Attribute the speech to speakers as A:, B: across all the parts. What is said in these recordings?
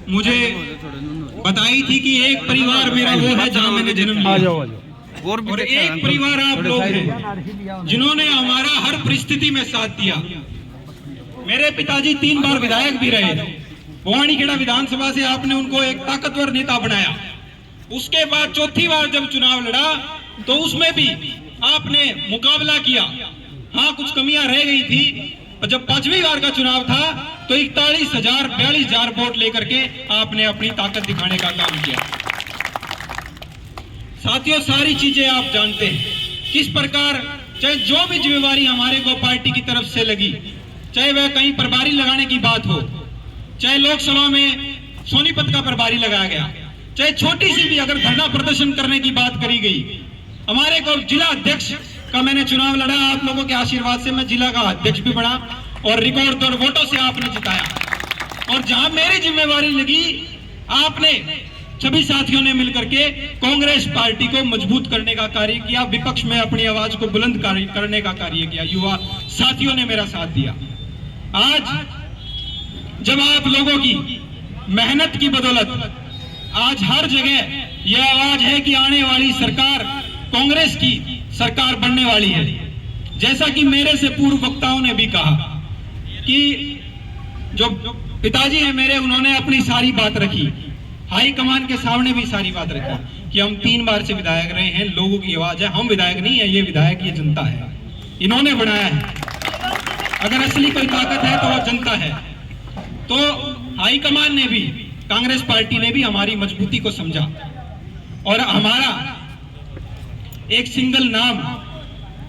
A: मुझे बताई थी कि एक परिवार मेरा वो है जहाँ मैंने जन्म लिया, और एक परिवार आप लोग हैं जिन्होंने हमारा हर परिस्थिति में साथ दिया। मेरे पिताजी 3 बार विधायक भी रहे। भवानीखेड़ा विधानसभा से आपने उनको एक ताकतवर नेता बनाया। उसके बाद चौथी बार जब चुनाव लड़ा तो उसमें भी आपने मुकाबला किया। हाँ, कुछ कमियां रह गई थी, और जब 5वीं बार का चुनाव था तो 42,000 वोट लेकर के आपने अपनी ताकत दिखाने का काम किया। साथियों, सारी चीजें आप जानते हैं किस प्रकार, चाहे जो भी जिम्मेवारी हमारे को पार्टी की तरफ से लगी, चाहे वह कहीं प्रभारी लगाने की बात हो, चाहे लोकसभा में सोनीपत का प्रभारी लगाया गया, चाहे छोटी सी भी अगर धरना प्रदर्शन करने की बात करी गई, हमारे को जिला अध्यक्ष का मैंने चुनाव लड़ा। आप लोगों के आशीर्वाद से मैं जिला का अध्यक्ष भी बना और रिकॉर्ड तोड़ वोटों से आपने जिताया। और जहां मेरी जिम्मेवारी लगी, आपने सभी साथियों ने मिलकर के कांग्रेस पार्टी को मजबूत करने का कार्य किया, विपक्ष में अपनी आवाज को बुलंद करने का कार्य किया। युवा साथियों ने मेरा साथ दिया। आज जब आप लोगों की मेहनत की बदौलत आज हर जगह यह आवाज है कि आने वाली सरकार कांग्रेस की सरकार बनने वाली है। जैसा कि मेरे से पूर्व वक्ताओं ने भी कहा कि जो पिताजी हैं मेरे, उन्होंने अपनी सारी बात रखी, हाई कमान के सामने भी सारी बात रखी कि हम 3 बार से विधायक रहे हैं, लोगों की आवाज है, हम विधायक नहीं है, ये विधायक ये जनता है, इन्होंने बनाया है। अगर असली कोई ताकत है तो वो जनता है। तो हाई कमान ने भी, कांग्रेस पार्टी ने भी हमारी मजबूती को समझा और हमारा एक सिंगल नाम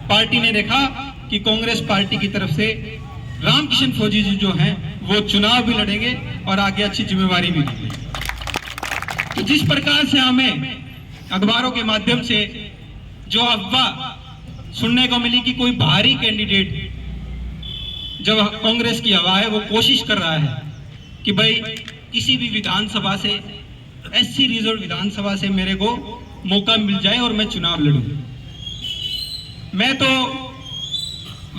A: पार्टी ने देखा कि कांग्रेस पार्टी की तरफ से रामकिशन फौजी जी जो हैं वो चुनाव भी लड़ेंगे और आगे अच्छी जिम्मेवारी भी देंगे। तो जिस प्रकार से हमें अखबारों के माध्यम से जो अफवाह सुनने को मिली कि कोई बाहरी कैंडिडेट जब कांग्रेस की हवा है वो कोशिश कर रहा है कि भाई किसी भी विधानसभा से, एससी रिजर्व विधानसभा से मेरे को मौका मिल जाए और मैं चुनाव लड़ूं। मैं तो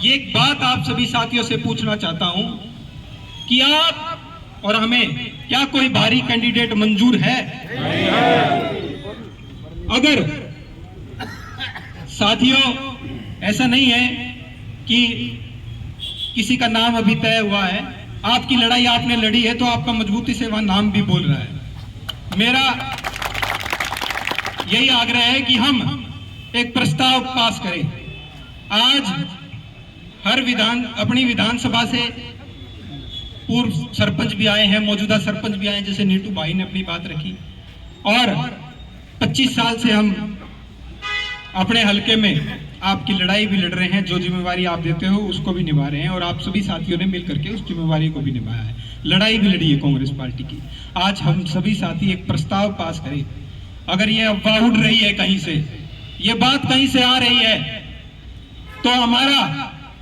A: ये एक बात आप सभी साथियों से पूछना चाहता हूं कि आप और हमें क्या कोई बाहरी कैंडिडेट मंजूर है? अगर साथियों ऐसा नहीं है कि किसी का नाम अभी तय हुआ है, आपकी लड़ाई आपने लड़ी है तो आपका मजबूती से वहां नाम भी बोल रहा है। मेरा यही आग्रह है कि हम एक प्रस्ताव पास करें। आज हर अपनी विधानसभा से पूर्व सरपंच भी आए हैं, मौजूदा सरपंच भी आए हैं, जैसे नीटू भाई ने अपनी बात रखी, और 25 साल से हम अपने हलके में आपकी लड़ाई भी लड़ रहे हैं, जो जिम्मेवारी आप देते हो उसको भी निभा रहे हैं, और आप सभी साथियों ने मिलकर के उस जिम्मेवारी को भी निभाया है। लड़ाई भी लड़ी है कांग्रेस पार्टी की। आज हम सभी साथी एक प्रस्ताव पास करें। अगर ये अफवाह उड़ रही है कहीं से, ये बात कहीं से आ रही है, तो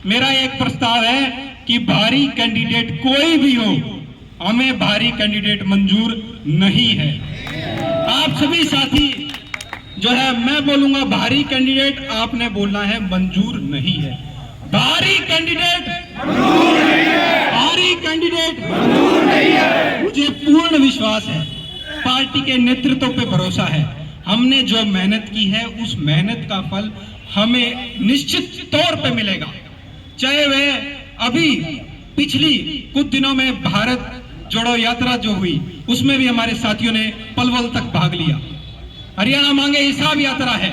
A: मेरा एक प्रस्ताव है कि बाहरी कैंडिडेट कोई भी हो, हमें बाहरी कैंडिडेट मंजूर नहीं है। आप सभी साथी जो है, मैं बोलूंगा बाहरी कैंडिडेट, आपने बोलना है मंजूर नहीं है। बाहरी कैंडिडेट मंजूर नहीं है, बाहरी कैंडिडेट मंजूर नहीं है। मुझे पूर्ण विश्वास है, पार्टी के नेतृत्व पे भरोसा है, हमने जो मेहनत की है उस मेहनत का फल हमें निश्चित तौर पे मिलेगा। चाहे वह अभी पिछली कुछ दिनों में भारत जोड़ो यात्रा जो हुई, उसमें भी हमारे साथियों ने पलवल तक भाग लिया। हरियाणा मांगे हिसाब यात्रा है,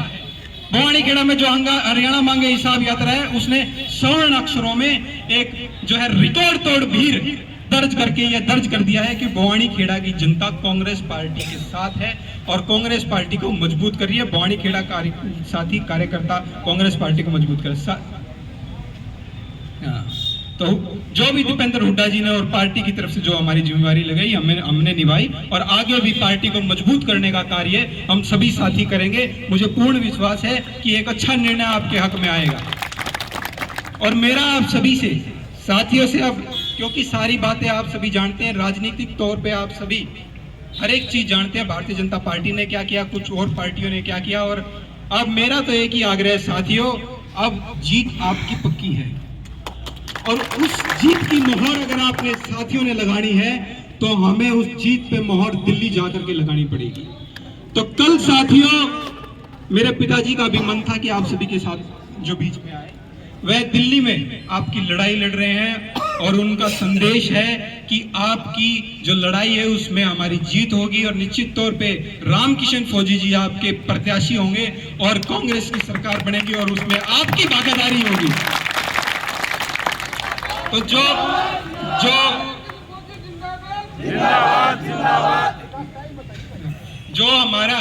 A: भवानीखेड़ा में जो हरियाणा मांगे हिसाब यात्रा है, उसने स्वर्ण अक्षरों में एक जो है रिकॉर्ड तोड़ भीड़ दर्ज करके यह दर्ज कर दिया है कि भवानीखेड़ा की जनता कांग्रेस पार्टी के साथ है और कांग्रेस पार्टी को मजबूत कर रही है। भवानीखेड़ा साथी कार्यकर्ता कांग्रेस पार्टी को मजबूत कर। तो जो भी दीपेंद्र हुड्डा जी ने और पार्टी की तरफ से जो हमारी जिम्मेवारी लगाई हमने निभाई, और आगे भी पार्टी को मजबूत करने का कार्य हम सभी साथी करेंगे। मुझे पूर्ण विश्वास है कि एक अच्छा निर्णय आपके हक में आएगा। और मेरा आप सभी से साथियों से, अब क्योंकि सारी बातें आप सभी जानते हैं, राजनीतिक तौर पे आप सभी हर एक चीज जानते हैं, भारतीय जनता पार्टी ने क्या किया, कुछ और पार्टियों ने क्या किया, और अब मेरा तो एक ही आग्रह है साथियों, अब जीत आपकी पक्की है और उस जीत की मोहर अगर आपने साथियों ने लगानी है तो हमें उस जीत पे मोहर दिल्ली जाकर के लगानी पड़ेगी। तो कल साथियों मेरे पिताजी का भी मन था कि आप सभी के साथ जो बीच में आए, वह दिल्ली में आपकी लड़ाई लड़ रहे हैं और उनका संदेश है कि आपकी जो लड़ाई है उसमें हमारी जीत होगी और निश्चित तौर पे रामकिशन फौजी जी आपके प्रत्याशी होंगे और कांग्रेस की सरकार बनेगी और उसमें आपकी भागीदारी होगी। तो जो जो हमारा